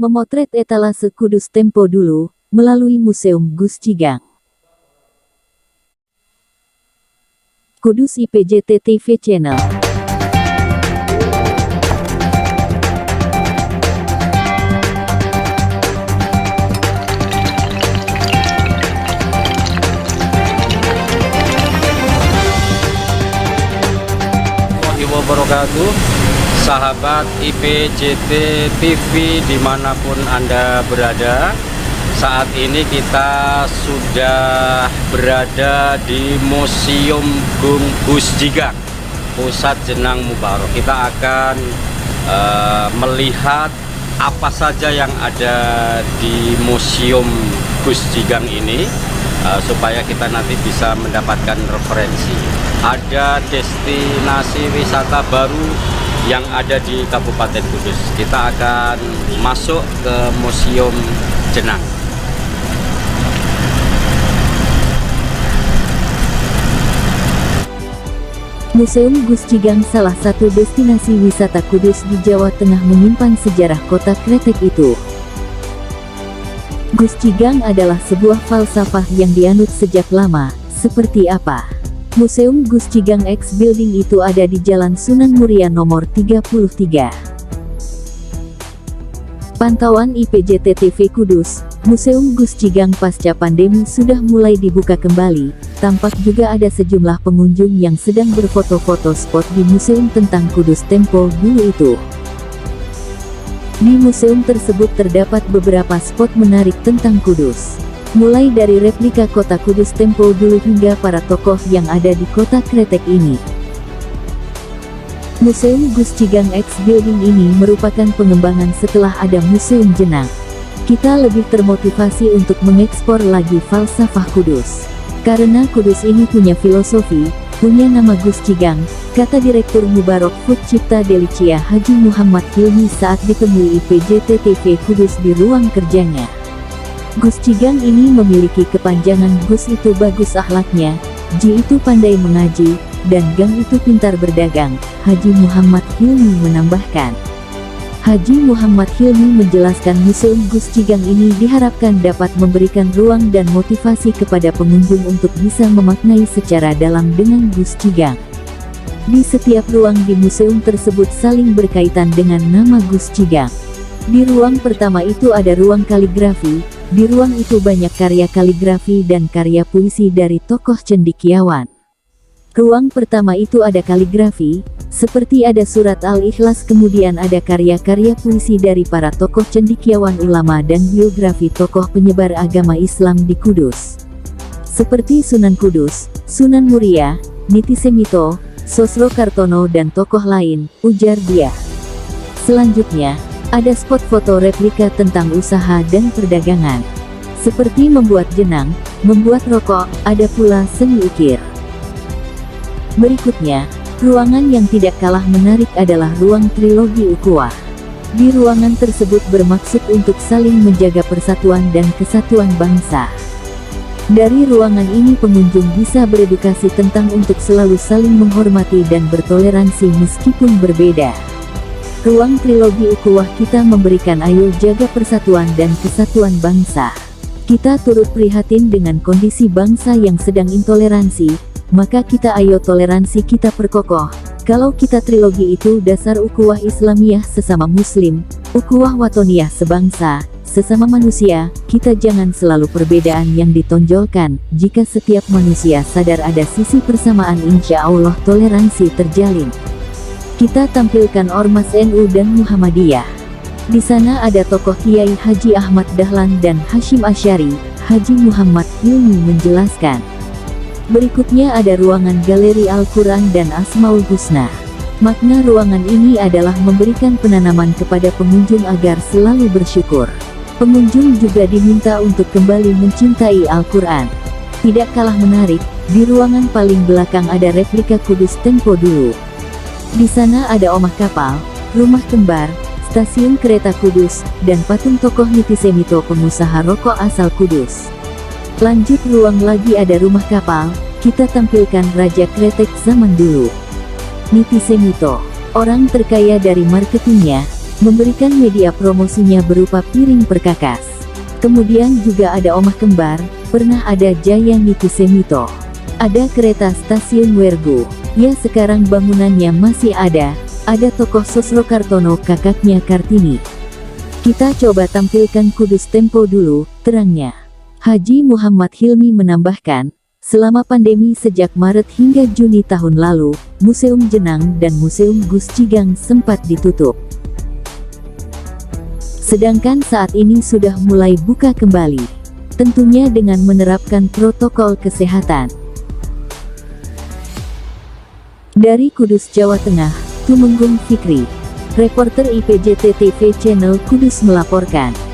Memotret etalase Kudus tempo dulu, melalui Museum Gus Cigang. Kudus IPJT TV Channel. Wabarakatuh, sahabat IPJT TV dimanapun Anda berada. Saat ini kita sudah berada di Museum Gus Cigang, Pusat Jenang Mubarok. Kita akan melihat apa saja yang ada di Museum Gus Cigang ini, supaya kita nanti bisa mendapatkan referensi. Ada destinasi wisata baru yang ada di Kabupaten Kudus. Kita akan masuk ke Museum Jenang. Museum Gus Cigang salah satu destinasi wisata Kudus di Jawa Tengah menyimpan sejarah kota kretek itu. Gus Cigang adalah sebuah falsafah yang dianut sejak lama. Seperti apa? Museum Gus Cigang X Building itu ada di Jalan Sunan Muria nomor 33. Pantauan IPJT TV Kudus, Museum Gus Cigang pasca pandemi sudah mulai dibuka kembali. Tampak juga ada sejumlah pengunjung yang sedang berfoto-foto spot di museum tentang Kudus tempo dulu itu. Di museum tersebut terdapat beberapa spot menarik tentang Kudus. Mulai dari replika kota Kudus tempo dulu hingga para tokoh yang ada di kota kretek ini. Museum Gus Cigang X Building ini merupakan pengembangan setelah ada Museum Jenang. Kita lebih termotivasi untuk mengekspor lagi falsafah Kudus. Karena Kudus ini punya filosofi, punya nama Gus Cigang, kata Direktur Mubarok Food Cipta Delicia Haji Muhammad Hilmi saat ditemui IPJT TV Kudus di ruang kerjanya. Gus Cigang ini memiliki kepanjangan Gus itu bagus akhlaknya, Ji itu pandai mengaji, dan Gang itu pintar berdagang, Haji Muhammad Hilmi menambahkan. Haji Muhammad Hilmi menjelaskan Museum Gus Cigang ini diharapkan dapat memberikan ruang dan motivasi kepada pengunjung untuk bisa memaknai secara dalam dengan Gus Cigang. Di setiap ruang di museum tersebut saling berkaitan dengan nama Gus Cigang. Di ruang pertama itu ada ruang kaligrafi. Di ruang itu banyak karya kaligrafi dan karya puisi dari tokoh cendekiawan. Ruang pertama itu ada kaligrafi, seperti ada surat Al-Ikhlas, kemudian ada karya-karya puisi dari para tokoh cendekiawan ulama dan biografi tokoh penyebar agama Islam di Kudus. Seperti Sunan Kudus, Sunan Muria, Niti Semito, Sosro Kartono dan tokoh lain, ujar dia. Selanjutnya, ada spot foto replika tentang usaha dan perdagangan. Seperti membuat jenang, membuat rokok, ada pula seni ukir. Berikutnya, ruangan yang tidak kalah menarik adalah ruang trilogi ukhuwah. Di ruangan tersebut bermaksud untuk saling menjaga persatuan dan kesatuan bangsa. Dari ruangan ini pengunjung bisa beredukasi tentang untuk selalu saling menghormati dan bertoleransi meskipun berbeda. Ruang trilogi ukhuwah kita memberikan ayo jaga persatuan dan kesatuan bangsa. Kita turut prihatin dengan kondisi bangsa yang sedang intoleransi, maka kita ayo toleransi kita perkokoh. Kalau kita trilogi itu dasar ukhuwah Islamiyah sesama muslim, ukhuwah watoniyah sebangsa, sesama manusia, kita jangan selalu perbedaan yang ditonjolkan. Jika setiap manusia sadar ada sisi persamaan, insya Allah toleransi terjalin. Kita tampilkan Ormas NU dan Muhammadiyah. Di sana ada tokoh Kiai Haji Ahmad Dahlan dan Hashim Asy'ari, Haji Muhammad Hilmi menjelaskan. Berikutnya ada ruangan galeri Al-Quran dan Asmaul Husna. Makna ruangan ini adalah memberikan penanaman kepada pengunjung agar selalu bersyukur. Pengunjung juga diminta untuk kembali mencintai Al-Quran. Tidak kalah menarik, di ruangan paling belakang ada replika Kudus tempo dulu. Di sana ada omah kapal, rumah kembar, stasiun kereta Kudus, dan patung tokoh Niti Semito pengusaha rokok asal Kudus. Lanjut ruang lagi ada rumah kapal, kita tampilkan Raja Kretek zaman dulu. Niti Semito, orang terkaya dari marketingnya, memberikan media promosinya berupa piring perkakas. Kemudian juga ada Omah Kembar, pernah ada Jaya Niti Semito. Ada kereta stasiun Wergu, ya sekarang bangunannya masih ada tokoh Sosro Kartono kakaknya Kartini. Kita coba tampilkan Kudus Tempo dulu, terangnya. Haji Muhammad Hilmi menambahkan, selama pandemi sejak Maret hingga Juni tahun lalu, Museum Jenang dan Museum Gus Cigang sempat ditutup. Sedangkan saat ini sudah mulai buka kembali, tentunya dengan menerapkan protokol kesehatan. Dari Kudus, Jawa Tengah, Tumenggung Fikri, reporter IPJT TV Channel Kudus melaporkan.